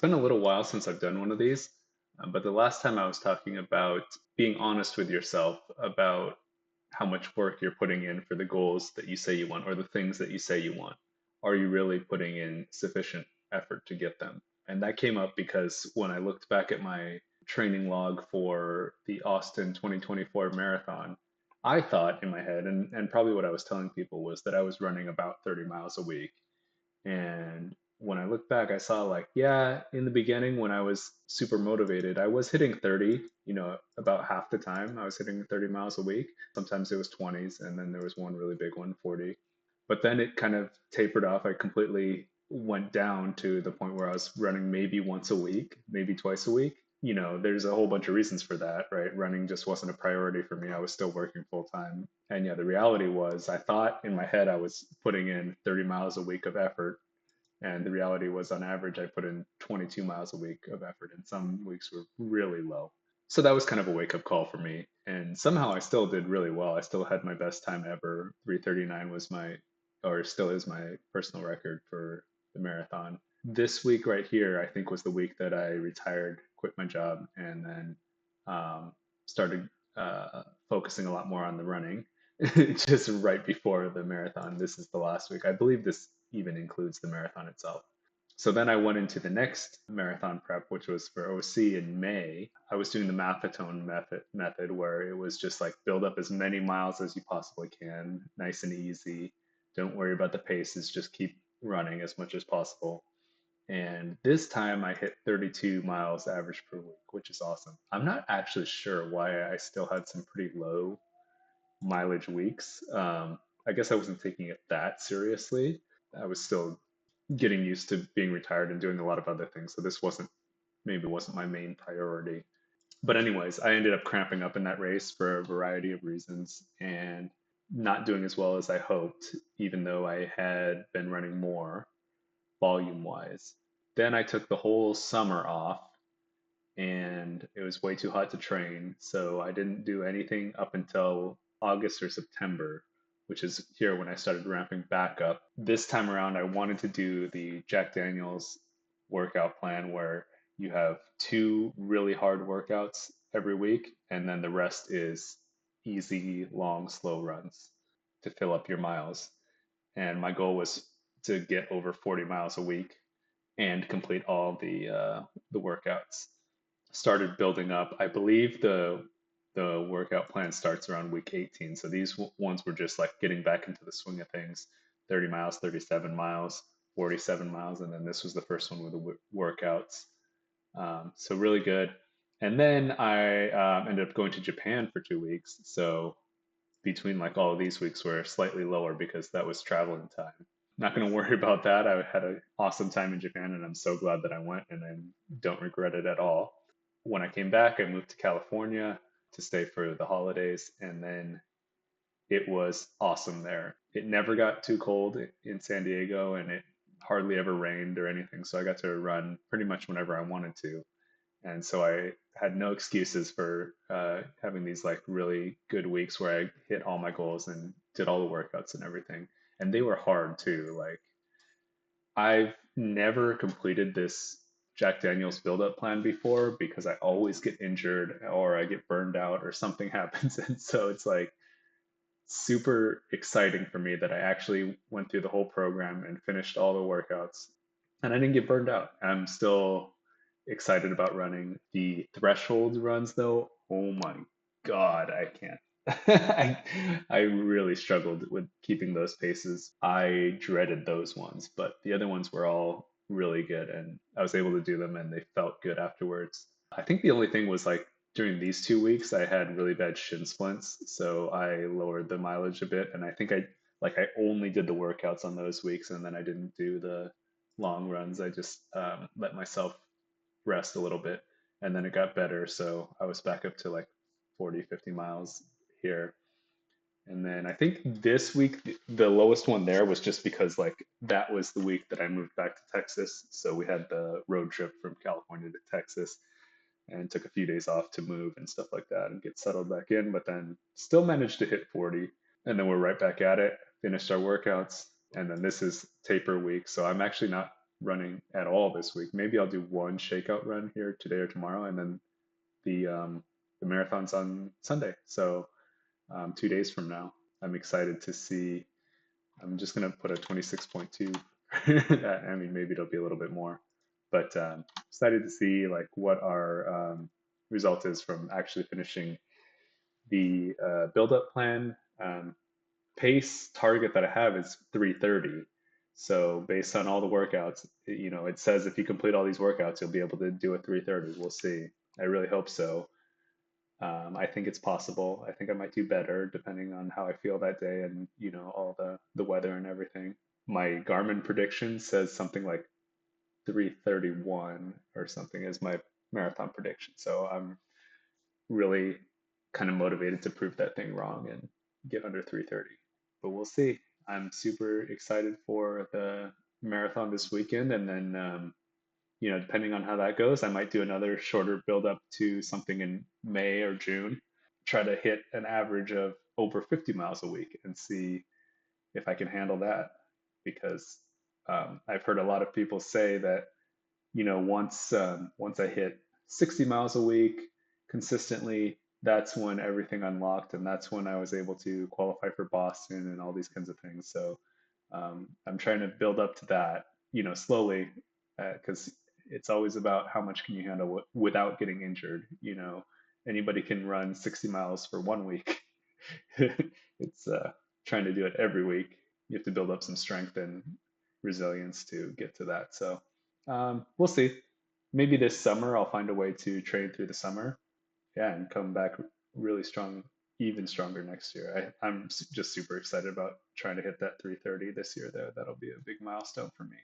been a little while since I've done one of these, but the last time I was talking about being honest with yourself about how much work you're putting in for the goals that you say you want or the things that you say you want. Are you really putting in sufficient effort to get them? And that came up because when I looked back at my training log for the Austin 2024 marathon, I thought in my head, and probably what I was telling people was that I was running about 30 miles a week. And when I look back, I saw like, yeah, in the beginning when I was super motivated, I was hitting 30, about half the time I was hitting 30 miles a week. Sometimes it was 20s, and then there was one really big one, 40. But then it kind of tapered off. I completely went down to the point where I was running maybe once a week, maybe twice a week. There's a whole bunch of reasons for that, right? Running just wasn't a priority for me. I was still working full time. And yeah, the reality was I thought in my head I was putting in 30 miles a week of effort, and the reality was, on average, I put in 22 miles a week of effort, and some weeks were really low. So that was kind of a wake up call for me. And somehow I still did really well. I still had my best time ever. 3:39 was or still is my personal record for the marathon. This week right here, I think, was the week that I retired, quit my job, and then started focusing a lot more on the running. Just right before the marathon. This is the last week. I believe this even includes the marathon itself. So then I went into the next marathon prep, which was for OC in May. I was doing the Mathotone method where it was just like build up as many miles as you possibly can, nice and easy. Don't worry about the paces, just keep running as much as possible. And this time I hit 32 miles average per week, which is awesome. I'm not actually sure why I still had some pretty low mileage weeks. I guess I wasn't taking it that seriously. I was still getting used to being retired and doing a lot of other things. So this wasn't my main priority. But anyways, I ended up cramping up in that race for a variety of reasons and not doing as well as I hoped, even though I had been running more volume wise. Then I took the whole summer off and it was way too hot to train. So I didn't do anything up until August or September, which is here when I started ramping back up. This time around, I wanted to do the Jack Daniels workout plan where you have two really hard workouts every week, and then the rest is easy, long, slow runs to fill up your miles. And my goal was to get over 40 miles a week and complete all the workouts. Started building up. I believe the workout plan starts around week 18. So these ones were just like getting back into the swing of things. 30 miles, 37 miles, 47 miles, and then this was the first one with the workouts. So really good. And then I ended up going to Japan for 2 weeks. So between like all of these weeks were slightly lower because that was traveling time. Not going to worry about that. I had an awesome time in Japan and I'm so glad that I went and I don't regret it at all. When I came back, I moved to California to stay for the holidays and then it was awesome there. It never got too cold in San Diego and it hardly ever rained or anything. So I got to run pretty much whenever I wanted to. And so I had no excuses for having these like really good weeks where I hit all my goals and did all the workouts and everything. And they were hard too. Like I've never completed this Jack Daniels build-up plan before because I always get injured or I get burned out or something happens. And so it's like super exciting for me that I actually went through the whole program and finished all the workouts and I didn't get burned out. I'm still excited about running the threshold runs though. Oh my God, I can't. I really struggled with keeping those paces. I dreaded those ones, but the other ones were all really good and I was able to do them and they felt good afterwards. I think the only thing was like during these 2 weeks, I had really bad shin splints, so I lowered the mileage a bit. And I think I only did the workouts on those weeks, and then I didn't do the long runs. I just let myself rest a little bit, and then it got better. So I was back up to like 40, 50 miles here. And then I think this week, the lowest one there was just because like that was the week that I moved back to Texas. So we had the road trip from California to Texas and took a few days off to move and stuff like that and get settled back in, but then still managed to hit 40. And then we're right back at it, finished our workouts. And then this is taper week. So I'm actually not running at all this week. Maybe I'll do one shakeout run here today or tomorrow, and then the marathon's on Sunday. So 2 days from now, I'm excited to see. I'm just gonna put a 26.2. I mean, maybe it'll be a little bit more, but excited to see like what our result is from actually finishing the build-up plan. Pace target that I have is 3:30. So based on all the workouts, it says if you complete all these workouts, you'll be able to do a 3:30. We'll see. I really hope so. I think it's possible. I think I might do better depending on how I feel that day and all the weather and everything. My Garmin prediction says something like 3:31 or something is my marathon prediction. So I'm really kind of motivated to prove that thing wrong and get under 3:30. But we'll see. I'm super excited for the marathon this weekend, and then depending on how that goes, I might do another shorter build up to something in May or June. Try to hit an average of over 50 miles a week and see if I can handle that. Because I've heard a lot of people say that once I hit 60 miles a week consistently, that's when everything unlocked, and that's when I was able to qualify for Boston and all these kinds of things. So I'm trying to build up to that, slowly, because it's always about how much can you handle without getting injured. Anybody can run 60 miles for 1 week. It's trying to do it every week. You have to build up some strength and resilience to get to that. So we'll see. Maybe this summer I'll find a way to train through the summer, yeah, and come back really strong, even stronger next year. I'm just super excited about trying to hit that 3:30 this year, though. That'll be a big milestone for me.